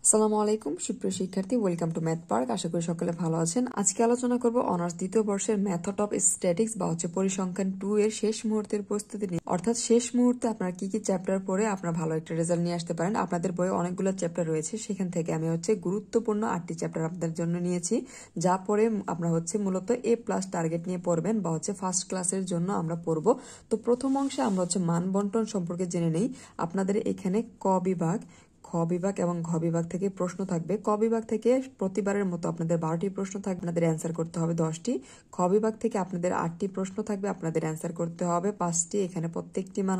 আসসালামু আলাইকুম সুপ্রিয় শিক্ষার্থী, ওয়েলকাম টু ম্যাথ পার্ক। আশা করি সকলে ভালো আছেন। আজকে আলোচনা করব অনার্স দ্বিতীয় বর্ষের মেথড অফ স্ট্যাটিক্স বা পরিসংখ্যান 2 এর শেষ মুহূর্তের প্রস্তুতি নিয়ে। অর্থাৎ শেষ মুহূর্তে আপনারা কি কি চ্যাপ্টার পড়ে আপনারা ভালো একটা রেজাল্ট নিয়ে আসতে পারেন। আপনাদের বইয়ে অনেকগুলো চ্যাপ্টার রয়েছে, সেখান থেকে আমি গুরুত্বপূর্ণ 8টি চ্যাপ্টার আপনাদের জন্য নিয়েছি, যা পড়ে আপনারা মূলত A+ টার্গেট নিয়ে পড়বেন বা ফার্স্ট ক্লাসের জন্য আমরা পড়ব। তো প্রথম অংশে আমরা মান বন্টন সম্পর্কে জেনে নেই। আপনাদের এখানে ক বিভাগ, খ বিভাগ এবং ঘ বিভাগ থেকে প্রশ্ন থাকবে। ক বিভাগ থেকে প্রতিবারের মতো আপনাদের 12টি প্রশ্ন থাকবে, আপনাদের অ্যান্সার করতে হবে 10টি। খ বিভাগ থেকে আপনাদের 8টি প্রশ্ন থাকবে, আপনাদের অ্যান্সার করতে হবে 5টি। এখানে প্রত্যেকটি মান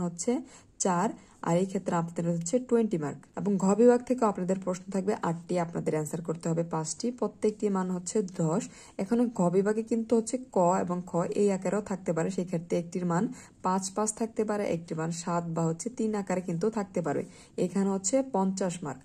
4, আর এই ক্ষেত্রে আপনাদের 20 মার্ক। এবং ঘ বিভাগ থেকে আপনাদের প্রশ্ন থাকবে 8টি, আপনাদের অ্যান্সার করতে হবে 5টি, প্রত্যেকটি মান 10। এখানে ঘ বিভাগে কিন্তু ক এবং খ এই আকারেও থাকতে পারে, সেই ক্ষেত্রে একটির মান 5 থাকতে পারে, একটি মান 7 বা 3 আকারে কিন্তু থাকতে পারে। এখানে 50 মার্ক।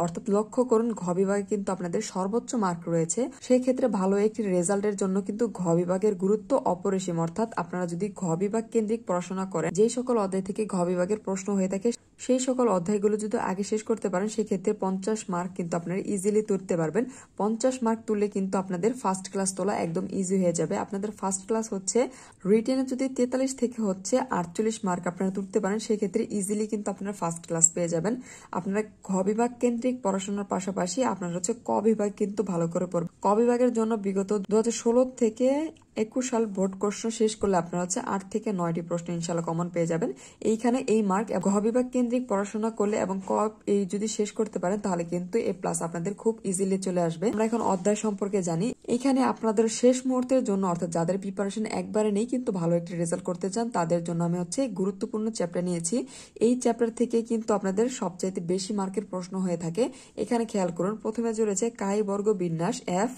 অর্থাৎ লক্ষ্য করুন, ঘ বিভাগে কিন্তু আপনাদের সর্বোচ্চ মার্ক রয়েছে। সেই ক্ষেত্রে ভালো একটি রেজাল্টের জন্য কিন্তু ঘ বিভাগের গুরুত্ব অপরিসীম। অর্থাৎ আপনারা যদি ঘ বিভাগ কেন্দ্রিক পড়াশোনা করেন, যে সকল অধ্যায় থেকে ঘ বিভাগের প্রশ্ন হয়ে থাকে সেই সকল অধ্যায়গুলো যদি আগে শেষ করতে পারেন, সেক্ষেত্রে 50 মার্ক কিন্তু আপনারা ইজিলি তুলতে পারবেন। 50 মার্ক তুললে কিন্তু আপনাদের ফার্স্ট ক্লাস তোলা একদম ইজি হয়ে যাবে। আপনাদের ফার্স্ট ক্লাস রিটেনে যদি 43 থেকে 48 মার্ক আপনারা তুলতে পারেন, সেক্ষেত্রে ইজিলি কিন্তু আপনারা ফার্স্ট ক্লাস পেয়ে যাবেন। আপনারা ঘ বিভাগ কেন্দ্রিক পড়াশোনার পাশাপাশি আপনারা ক বিভাগ কিন্তু ভালো করে পড়বেন। ক বিভাগের জন্য বিগত 2016 থেকে 21 সাল বোর্ড কোশ্চেন শেষ করলে আপনারা 8 থেকে 9টি প্রশ্ন ইনশাআল্লাহ কমন পেয়ে যাবেন। এইখানে এই মার্ক ঘ বিভাগ কেন্দ্রিক পড়াশোনা করলে এবং ক এই যদি শেষ করতে পারেন, তাহলে কিন্তু A+ আপনাদের খুব ইজিলি চলে আসবে। আমরা এখন অধ্যায় সম্পর্কে জানি। এখানে আপনাদের শেষ মুহূর্তের জন্য, অর্থাৎ যাদের প্রিপারেশন একবারে নেই কিন্তু ভালো একটি রেজাল্ট করতে চান, তাদের জন্য আমি গুরুত্বপূর্ণ চ্যাপ্টার নিয়েছি। এই চ্যাপ্টার থেকে কিন্তু আপনাদের সবচাইতে বেশি মার্কের প্রশ্ন হয়ে থাকে। এখানে খেয়াল করুন, প্রথমে রয়েছে কাই বর্গ বিন্যাস, F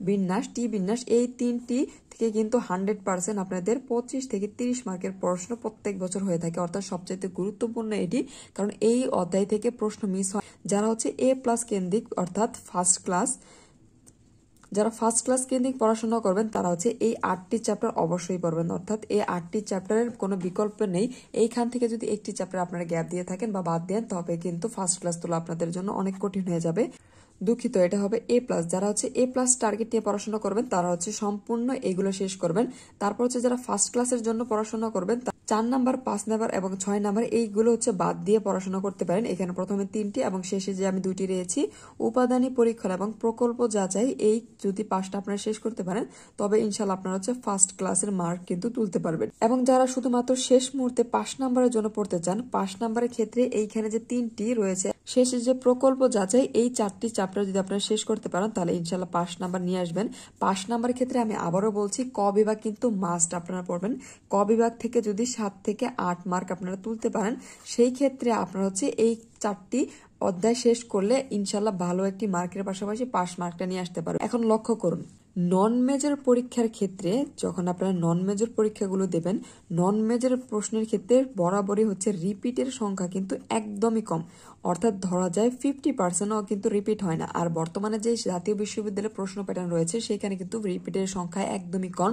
বিন্যাস, টি বিন্যাস। এই তিনটি থেকে কিন্তু 100% আপনাদের 25 থেকে 30 মার্কের প্রশ্ন প্রত্যেক বছর হয়ে থাকে। অর্থাৎ সবচেয়ে গুরুত্বপূর্ণ এটি, কারণ এই অধ্যায় থেকে প্রশ্ন মিস হয়। যারা A+ কেন্দ্রিক অর্থাৎ ফার্স্ট ক্লাস, যারা ফার্স্ট ক্লাস কেন্দ্রিক পড়াশোনা করবেন, তারা এই 8টি চ্যাপ্টার অবশ্যই পড়বেন। অর্থাৎ এই 8টি চ্যাপ্টারের কোনো বিকল্প নেই। এইখান থেকে যদি একটি চ্যাপ্টার আপনারা গ্যাপ দিয়ে থাকেন বা বাদ দেন, তবে কিন্তু ফার্স্ট ক্লাস তোলা আপনাদের জন্য অনেক কঠিন হয়ে যাবে। দুঃখিত, এটা হবে A+। যারা A+ টার্গেট নিয়ে পড়াশোনা করবেন, তারা সম্পূর্ণ এগুলো শেষ করবেন। তারপর যারা ফার্স্ট ক্লাসের জন্য পড়াশোনা করবেন, 4 নাম্বার, 5 নাম্বার এবং 6 নাম্বার এইগুলো বাদ দিয়ে পড়াশোনা করতে পারেন। এখানে প্রথমে 3টি এবং শেষে যে আমি 2টি রয়েছি, উপাদানি পরীক্ষা এবং প্রকল্প যাচাই, এই যদি 5টা আপনারা শেষ করতে পারেন, তবে ইনশাআল্লাহ আপনারা ফার্স্ট ক্লাসের মার্ক কিন্তু তুলতে পারবেন। এবং যারা শুধুমাত্র শেষ মুহূর্তে 5 নাম্বারের জন্য পড়তে চান, 5 নাম্বারের ক্ষেত্রে এইখানে যে 3টি রয়েছে, শেষে যে প্রকল্প যাচাই, এই 4টি চ্যাপ্টার যদি আপনারা শেষ করতে পারেন, তাহলে ইনশাআল্লাহ 5 নাম্বার নিয়ে আসবেন। 5 নাম্বারের ক্ষেত্রে আমি আবারও বলছি, ক বিভাগ কিন্তু মাস্ট আপনারা পড়বেন। ক বিভাগ থেকে যদি 7 থেকে 8 মার্ক আপনারা তুলতে পারেন, সেই ক্ষেত্রে আপনারা এই 4টি অধ্যায় শেষ করলে ইনশাআল্লাহ ভালো একটি মার্কের পাশাপাশি পাস মার্কটা নিয়ে আসতে পারবেন। এখন লক্ষ্য করুন, নন মেজর পরীক্ষার ক্ষেত্রে যখন আপনারা নন মেজর পরীক্ষাগুলো দেবেন, নন মেজর প্রশ্নের ক্ষেত্রে বরাবরই রিপিটের সংখ্যা কিন্তু একদমই কম। অর্থাৎ ধরা যায় 50%ও কিন্তু রিপিট হয় না। আর বর্তমানে যে জাতীয় বিশ্ববিদ্যালয়ের প্রশ্ন প্যাটার্ন রয়েছে, সেখানে কিন্তু রিপিটের সংখ্যা একদমই কম।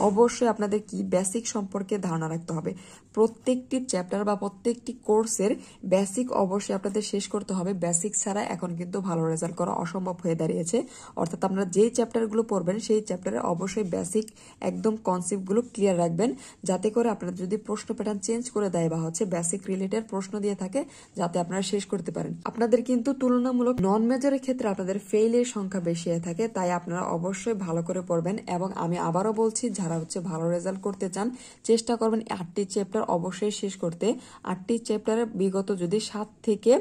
অবশ্যই আপনাদের বেসিক সম্পর্কে ধারণা রাখতে হবে। প্রত্যেকটি চ্যাপ্টার বা প্রত্যেকটি কোর্সের বেসিক অবশ্যই আপনাদের শেষ করতে হবে। বেসিক ছাড়া এখন কিন্তু ভালো রেজাল্ট করা অসম্ভব হয়ে দাঁড়িয়েছে। অর্থাৎ আপনারা যেই চ্যাপ্টারগুলো পড়বেন, সেই চ্যাপ্টারে অবশ্যই বেসিক একদম কনসেপ্টগুলো ক্লিয়ার রাখবেন, যাতে করে আপনারা যদি প্রশ্ন প্যাটার্ন চেঞ্জ করে দেয় বা বেসিক রিলেটেড প্রশ্ন দিয়ে থাকে, যাতে আপনারা শেষ করতে পারেন। আপনাদের কিন্তু তুলনামূলক নন মেজরের ক্ষেত্রে আপনাদের ফেইলের সংখ্যা বেশি হয়ে থাকে, তাই আপনারা অবশ্যই ভালো করে পড়বেন। এবং আমি আবারও বলছি, যারা ভালো রেজাল্ট করতে চান, চেষ্টা করবেন 8টি চ্যাপ্টার অবশ্যই শেষ করতে। 8টি চ্যাপ্টারে বিগত যদি 7 থেকে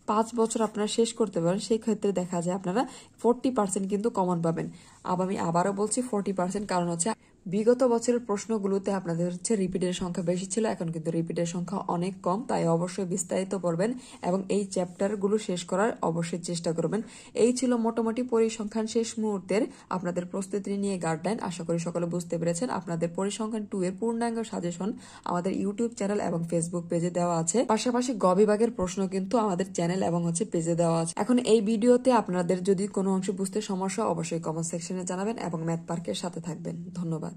5 বছর আপনারা শেষ করতে পারেন, সেই ক্ষেত্রে দেখা যায় আপনারা 40% কিন্তু কমন পাবেন। আমি আবারও বলছি 40%, কারণ বিগত বছরের প্রশ্নগুলোতে আপনাদের রিপিটের সংখ্যা বেশি ছিল, এখন কিন্তু রিপিটের সংখ্যা অনেক কম। তাই অবশ্যই বিস্তারিত পড়বেন এবং এই চ্যাপ্টারগুলো শেষ করার অবশ্যই চেষ্টা করবেন। এই ছিল মোটামুটি পরিসংখ্যান শেষ মুহূর্তের আপনাদের প্রস্তুতি নিয়ে গাইডলাইন। আশা করি সকলে বুঝতে পেরেছেন। আপনাদের পরিসংখ্যান 2 এর পূর্ণাঙ্গ সাজেশন আমাদের ইউটিউব চ্যানেল এবং ফেসবুক পেজে দেওয়া আছে। পাশাপাশি গ বিভাগের প্রশ্ন কিন্তু আমাদের চ্যানেল এবং পেজে দেওয়া আছে। এখন এই ভিডিওতে আপনাদের যদি কোনো অংশ বুঝতে সমস্যা, অবশ্যই কমেন্ট সেকশনে জানাবেন এবং ম্যাথ পার্কের সাথে থাকবেন। ধন্যবাদ।